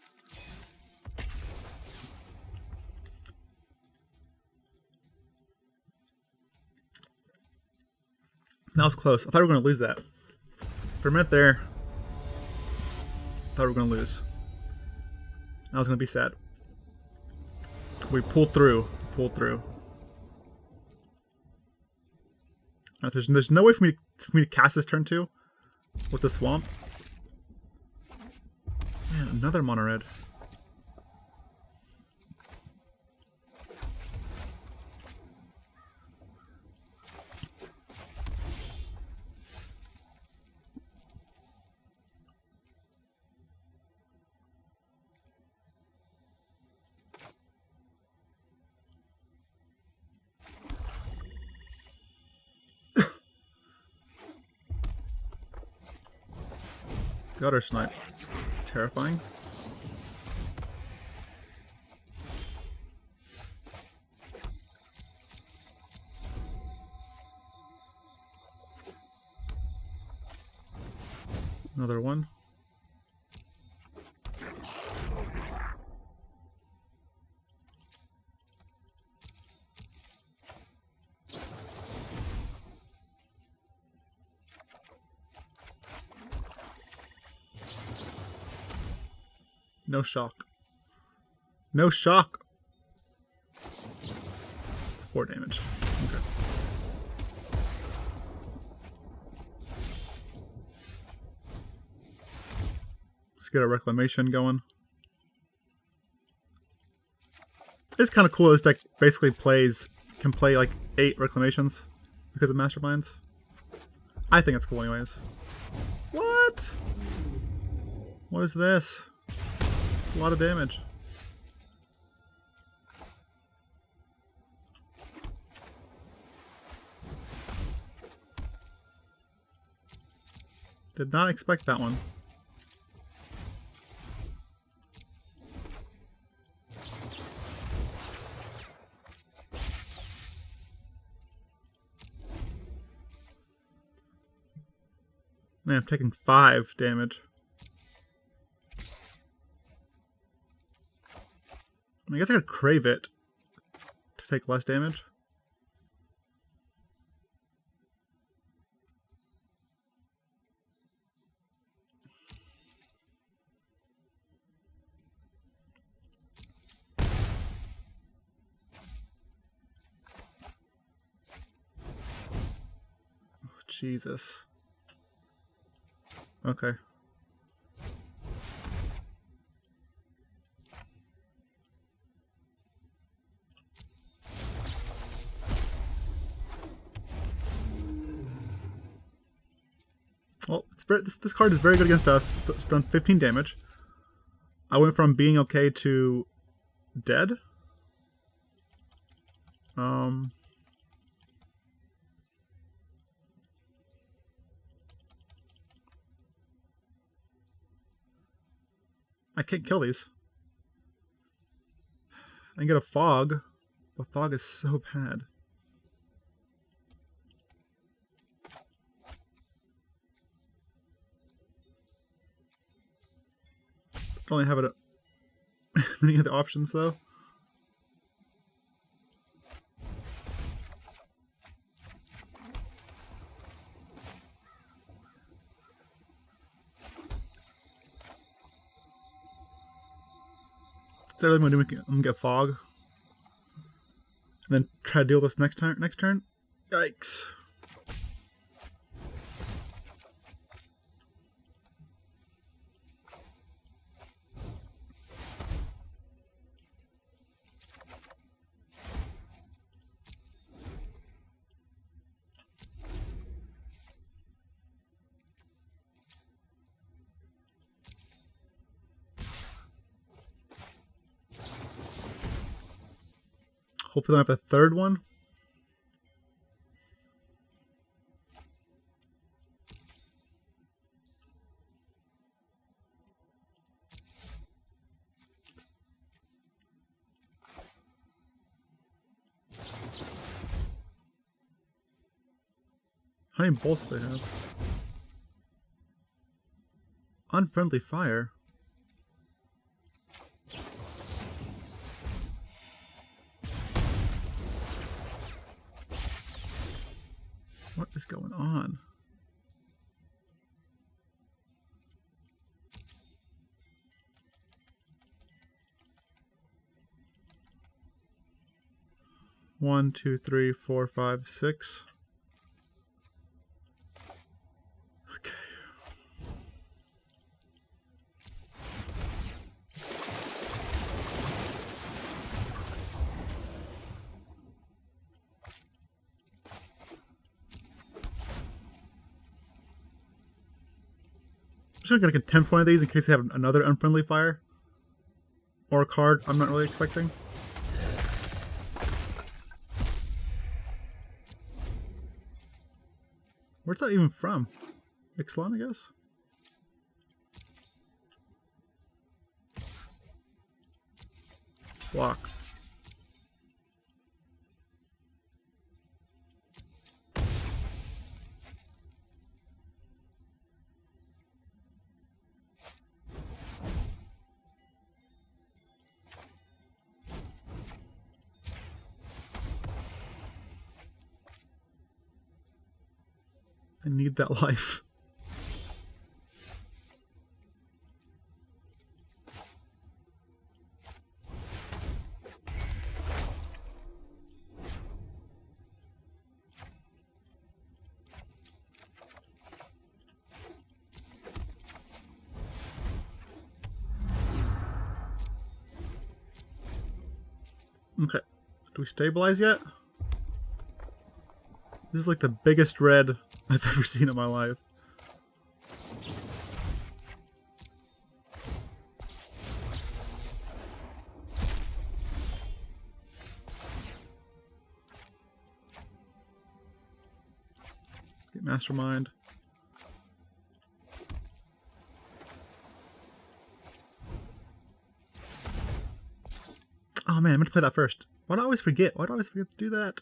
That was close. I thought we were gonna lose that. For a minute there, I thought we were gonna lose. I was gonna be sad. We pulled through. There's no way for me to cast this turn 2 with the swamp. Man, another mono red. Gutter Snipe. It's terrifying. Another one. No shock. No shock. It's 4 damage. Okay. Let's get a reclamation going. It's kind of cool. This deck basically can play like 8 reclamations because of Masterminds. I think it's cool anyways. What? What is this? A lot of damage. Did not expect that one. Man, I'm taking 5 damage. I guess I could crave it to take less damage. Oh, Jesus. Okay. Well, this card is very good against us. It's done 15 damage. I went from being okay to dead. I can't kill these. I can get a fog, but fog is so bad. Don't really have it many other options though. So I'm gonna get fog, and then try to deal with this next turn. Yikes! Hopefully I don't have the third one. How many bolts do they have? Unfriendly fire. What is going on? One, two, three, four, five, six. Okay. I'm just gonna contempt one of these in case they have another unfriendly fire. Or a card I'm not really expecting. Where's that even from? Ixalan, I guess? Block. I need that life. Okay. Do we stabilize yet? This is like the biggest red I've ever seen in my life. Get Mastermind. Oh man, I meant to play that first. Why do I always forget? Why do I always forget to do that?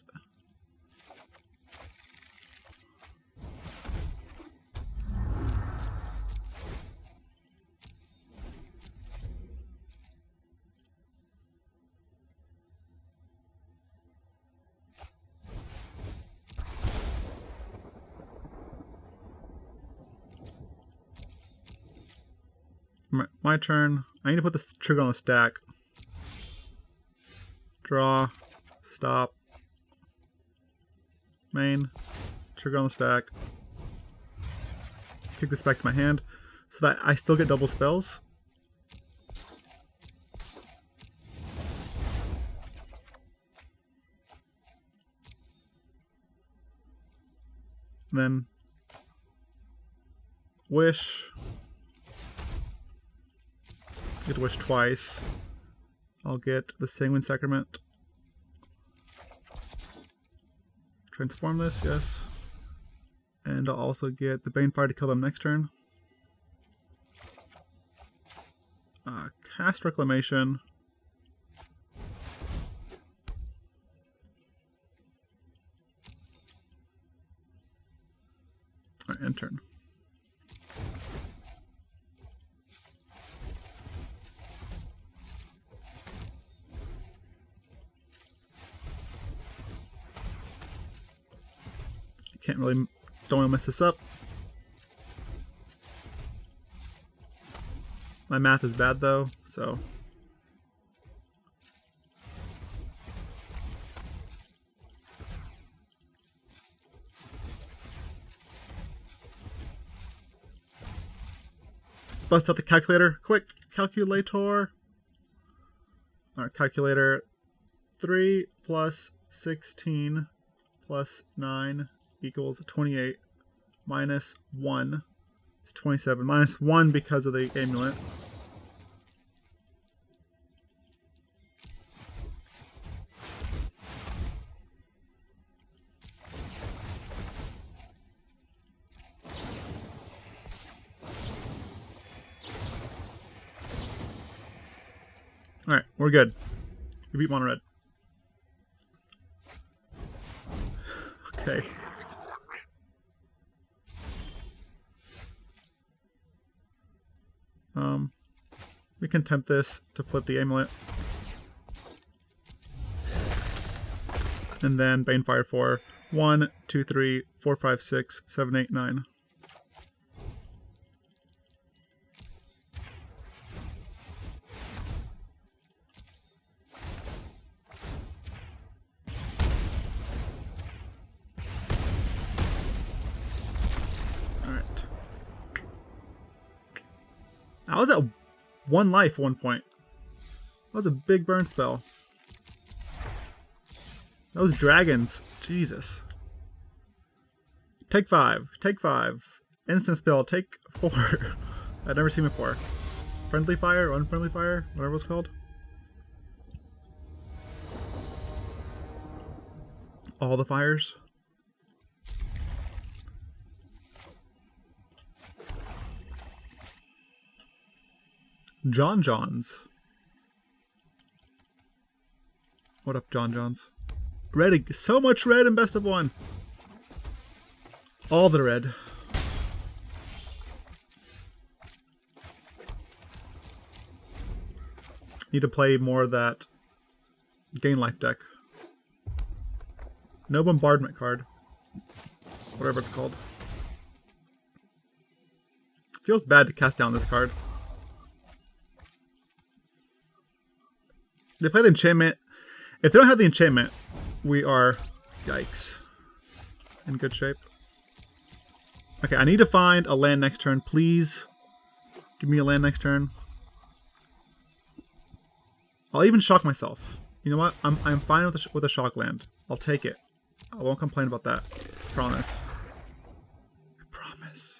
My turn. I need to put this trigger on the stack. Draw. Stop. Main. Trigger on the stack. Kick this back to my hand so that I still get double spells. Then wish. Get to wish twice. I'll get the Sanguine Sacrament. Transform this, yes. And I'll also get the Banefire to kill them next turn. Cast Reclamation. Alright, end turn. Can't really, don't want to mess this up. My math is bad though, so. Bust out the calculator, quick, calculator. Alright, calculator. 3 plus 16 plus 9 equals 28, minus 1 is 27, minus 1 because of the amulet. Alright, we're good. We beat mono red. Okay. We Contempt this to flip the amulet. And then Banefire for 1, 2, 3, 4, 5, 6, 7, 8, 9. Alright. I was at 1 life at one point. That was a big burn spell. Those dragons. Jesus. Take 5. Take 5. Instant spell. Take 4. I've never seen before. Friendly fire, unfriendly fire, whatever it's called. All the fires. John Johns. What up, John Johns? Red, so much red in best of 1. All the red. Need to play more of that gain life deck. No bombardment card. Whatever it's called. Feels bad to cast down this card. They play the enchantment. If they don't have the enchantment, we are, yikes, in good shape. Okay, I need to find a land next turn. Please give me a land next turn. I'll even shock myself. You know what? I'm fine with a shock land. I'll take it. I won't complain about that. Promise. I promise.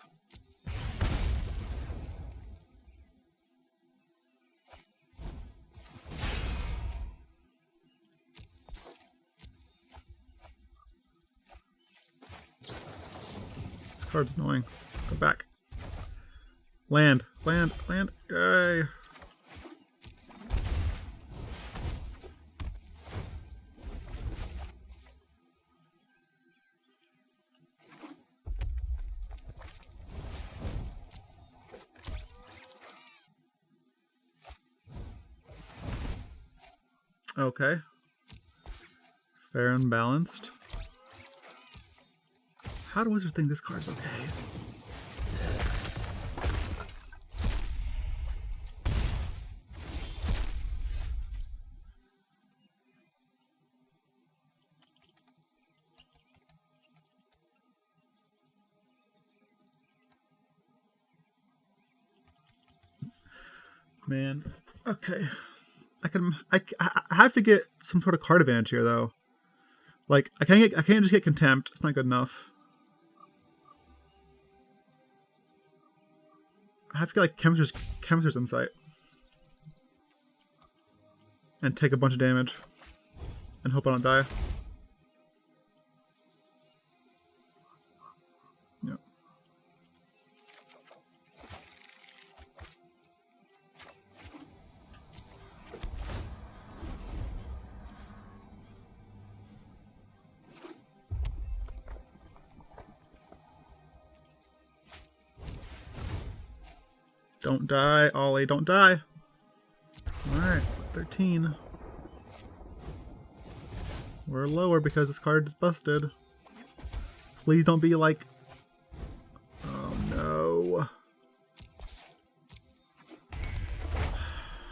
This card's annoying. Go back. Land. Land. Land. Yay. Okay. Fair and balanced. How do Wizard think this card's okay? Man. Okay. I have to get some sort of card advantage here though. Like I can't just get Contempt. It's not good enough. I have to get like Chemister's Insight. And take a bunch of damage. And hope I don't die. Yep. Don't die, Ollie, don't die. Alright, 13. We're lower because this card's busted. Please don't be like... Oh no.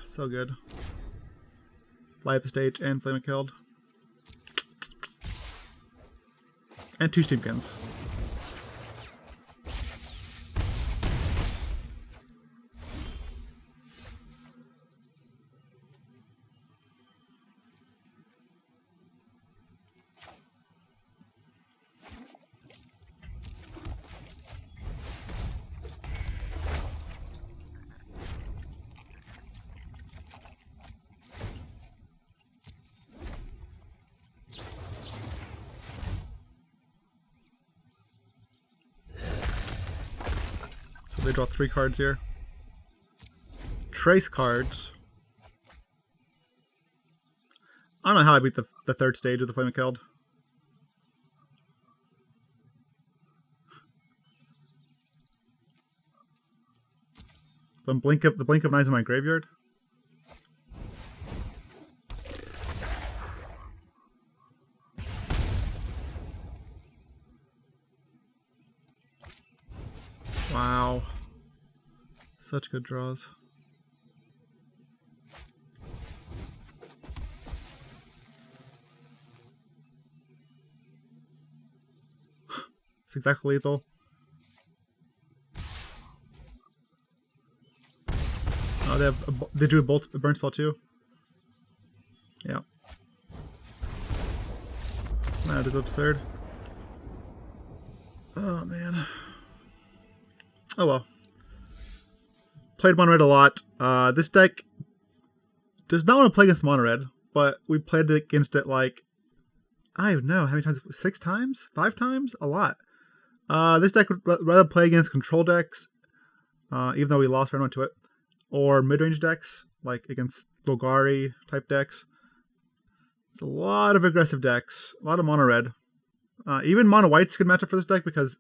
So good. Live Stage and Flame Killed. And 2 Steamkins. They draw 3 cards here. Trace cards. I don't know how I beat the 3rd stage of the Flame of Keld. The blink of Knives in my graveyard. Wow. Such good draws. It's exactly lethal. Oh, they do a burn spell too. Yeah. That is absurd. Oh man. Oh well. Played mono red a lot. This deck does not want to play against mono red, but we played against it like, I don't even know how many times. 6 times? 5 times? A lot. This deck would rather play against control decks, even though we lost round 1 to it, or mid-range decks, like against Golgari type decks. It's a lot of aggressive decks, a lot of mono red. Even mono white's a good matchup for this deck because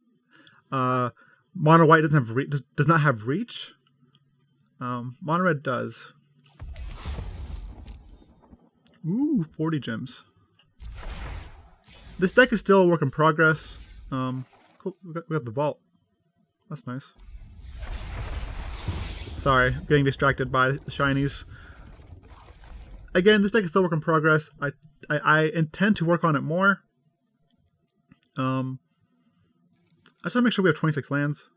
mono white does not have reach. Mono red does. Ooh, 40 gems. This deck is still a work in progress. Cool. We got the vault. That's nice. Sorry, getting distracted by the shinies. Again, this deck is still a work in progress. I intend to work on it more. I just want to make sure we have 26 lands.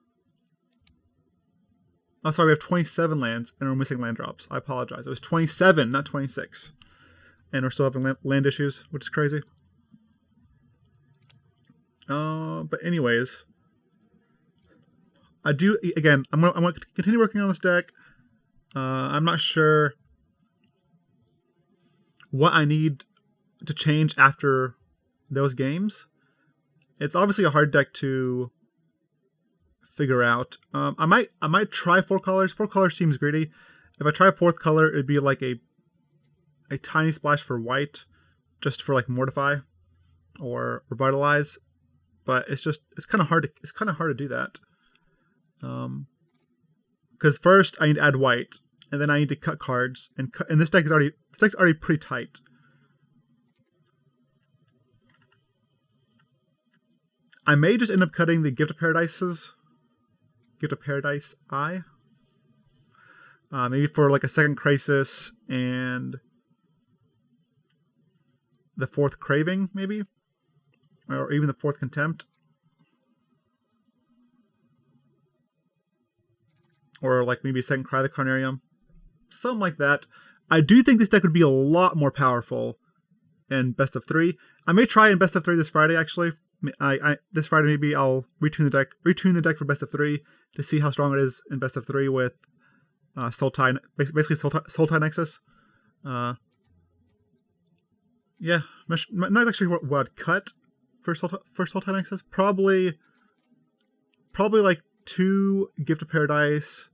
Oh, sorry, we have 27 lands and we're missing land drops. I apologize. It was 27, not 26. and we're still having land issues, which is crazy. But anyways, I'm gonna continue working on this deck. I'm not sure what I need to change after those games. It's obviously a hard deck to figure out. I might try 4 colors. 4 colors seems greedy. If I try a 4th color, it'd be like a tiny splash for white, just for like Mortify or Revitalize. But it's kind of hard to do that. Because first I need to add white, and then I need to cut cards, and this deck's already pretty tight. I may just end up cutting the Gift of Paradise Eye. Maybe for like a 2nd Krasis and the 4th Craving, maybe, or even the 4th Contempt. Or like maybe a 2nd Cry the Carnarium. Something like that. I do think this deck would be a lot more powerful in best of 3. I may try in best of 3 this Friday, actually. This Friday maybe I'll retune the deck for best of 3 to see how strong it is in best of 3 with basically Sultai Nexus. Yeah, not actually what I'd cut for Sultai Nexus. Probably like 2 Gift of Paradise.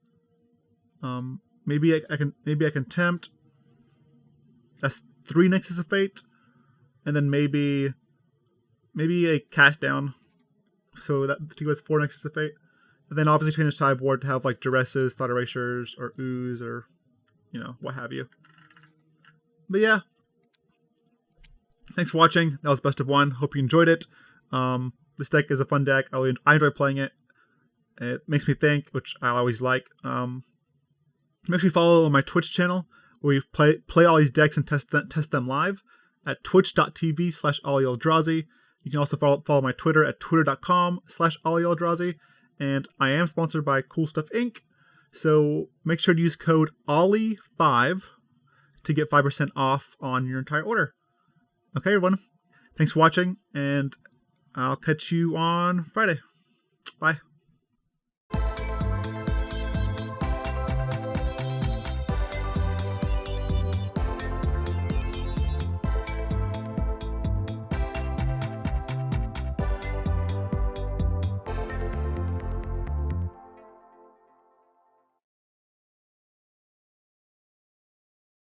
Maybe I Contempt. That's 3 Nexus of Fate, and then maybe a Cast Down. So that to go with 4 Nexus of Fate, and then obviously change the sideboard to have like Duresses, Thought Erasures, or Ooze, or what have you. But yeah, thanks for watching. That was best of 1. Hope you enjoyed it. This deck is a fun deck. I enjoy playing it. It makes me think, which I always like. Make sure you follow my Twitch channel, where we play all these decks and test them live at twitch.tv/AliEldrazi. You can also follow my Twitter at twitter.com/AliEldrazi. And I am sponsored by CoolStuffInc. So make sure to use code OLLIE5 to get 5% off on your entire order. Okay, everyone. Thanks for watching, and I'll catch you on Friday. Bye.